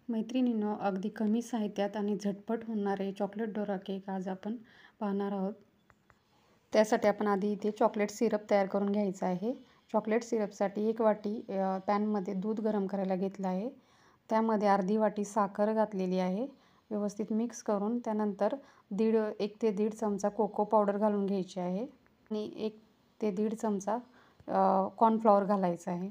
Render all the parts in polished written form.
मैत्रिणींनो, अगदी कमी साहित्यात आणि झटपट होणारे चॉकलेट डोरा केक आज आपण पाहणार आहोत. त्यासाठी आपण आधी इथे चॉकलेट सिरप तयार करून घ्यायचं आहे. चॉकलेट सिरपसाठी 1 वाटी पॅनमध्ये दूध गरम करायला घेतलं आहे. त्यामध्ये अर्धी वाटी साखर घातलेली आहे. व्यवस्थित मिक्स करून त्यानंतर 1 ते 1.5 चमचा कोको पावडर घालून घ्यायची आहे आणि 1 ते 1.5 चमचा कॉर्नफ्लॉवर घालायचं आहे.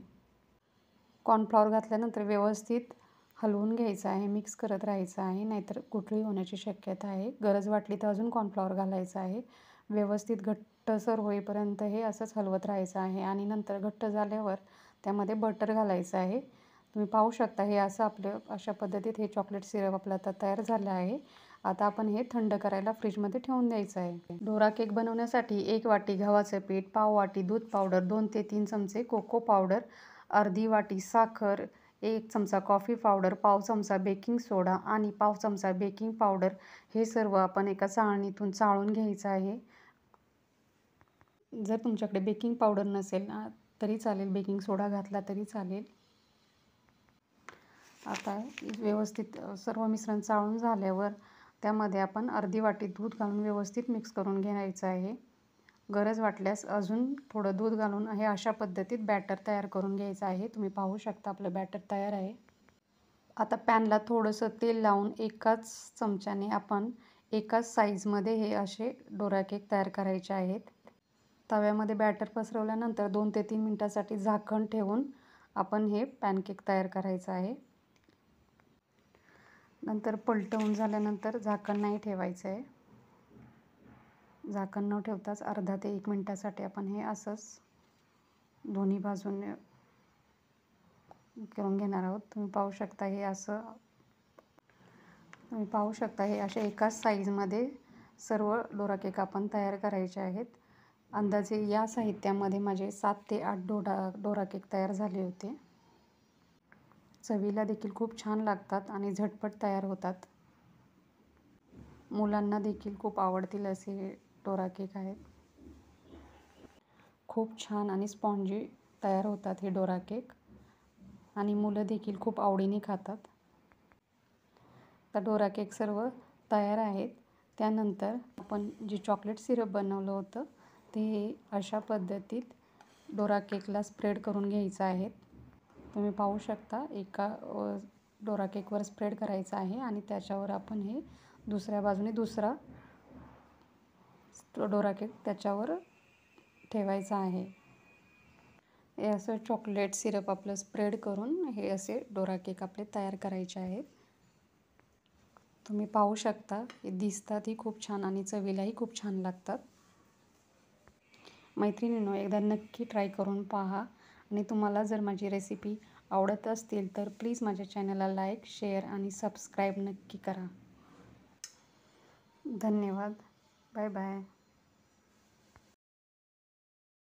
कॉर्नफ्लॉवर घातल्यानंतर व्यवस्थित हलवून घ्यायचं आहे, मिक्स करत राहायचं आहे, नाहीतर गुठळी होण्याची शक्यता आहे. गरज वाटली तर अजून कॉर्नफ्लॉवर घालायचं आहे. व्यवस्थित घट्टसर होईपर्यंत हे असंच हलवत राहायचं आहे आणि नंतर घट्ट झाल्यावर त्यामध्ये बटर घालायचं आहे. तुम्ही पाहू शकता हे असं अशा पद्धतीत हे चॉकलेट सिरप आपलं आता तयार झालं आहे. आता आपण हे थंड करायला फ्रीजमध्ये ठेवून द्यायचं आहे. डोरा केक बनवण्यासाठी 1 वाटी गव्हाचं पीठ, पाव वाटी दूध पावडर, 2 ते 3 चमचे कोको पावडर, अर्धी वाटी साखर, 1 चमचा कॉफी पावडर, पाव चमचा बेकिंग सोडा आणि पाव चमचा बेकिंग पावडर हे सर्व आपण एका चाळणीतून चाळून घ्यायचं आहे. जर तुमच्याकडे बेकिंग पावडर नसेल तरी चालेल, बेकिंग सोडा घातला तरी चालेल. आता व्यवस्थित सर्व मिश्रण चाळून झाल्यावर त्यामध्ये आपण अर्धी वाटी दूध घालून व्यवस्थित मिक्स करून घ्यायचं आहे. गरज वाटल्यास अजून थोडं दूध घालून हे अशा पद्धतीत बॅटर तयार करून घ्यायचं आहे. तुम्ही पाहू शकता आपलं बॅटर तयार आहे. आता पॅनला थोडंसं तेल लावून एकाच चमच्याने आपण एकाच साईजमध्ये हे असे डोरा केक तयार करायचे आहेत. तव्यामध्ये बॅटर पसरवल्यानंतर 2 ते 3 मिनिटांसाठी झाकण ठेवून आपण हे पॅनकेक तयार करायचं आहे. नंतर पलटवून झाल्यानंतर झाकण नाही ठेवायचं आहे. झाकण न ठेवताच अर्धा ते 1 मिनिटासाठी आपण हे असंच दोन्ही बाजूने करून घेणार आहोत. तुम्ही पाहू शकता हे अशा एकाच साईजमध्ये सर्व डोरा केक आपण तयार करायचे आहेत. अंदाजे या साहित्यामध्ये माझे 7 ते 8 डोरा केक तयार झाले होते. चवीला देखील खूप छान लागतात आणि झटपट तयार होतात. मुलांना देखील खूप आवडतील असे डोरा केक आहेत. खूप छान आणि स्पॉन्जी तयार होतात हे डोरा केक आणि मुलं देखील खूप आवडीने खातात. आता डोरा केक सर्व तयार आहेत. त्यानंतर आपण जे चॉकलेट सिरप बनवलं होतं ते अशा पद्धतीत डोरा केकला स्प्रेड करून घ्यायचं आहे. तुम्ही पाहू शकता एका डोरा केकवर स्प्रेड करायचं आहे आणि त्याच्यावर आपण हे दुसऱ्या बाजूने दुसरा डोरा केक त्याच्यावर ठेवायचा आहे. हे असं चॉकलेट सिरप आपलं स्प्रेड करून हे असे डोरा केक आपले तयार करायचे आहेत. तुम्ही पाहू शकता हे दिसतातही खूप छान आणि चवीलाही खूप छान लागतात. मैत्रिणींनो, एकदा नक्की ट्राय करून पहा आणि तुम्हाला जर माझी रेसिपी आवडत असतील तर प्लीज माझ्या चॅनलला लाईक, शेअर आणि सबस्क्राईब नक्की करा. धन्यवाद. Bye bye.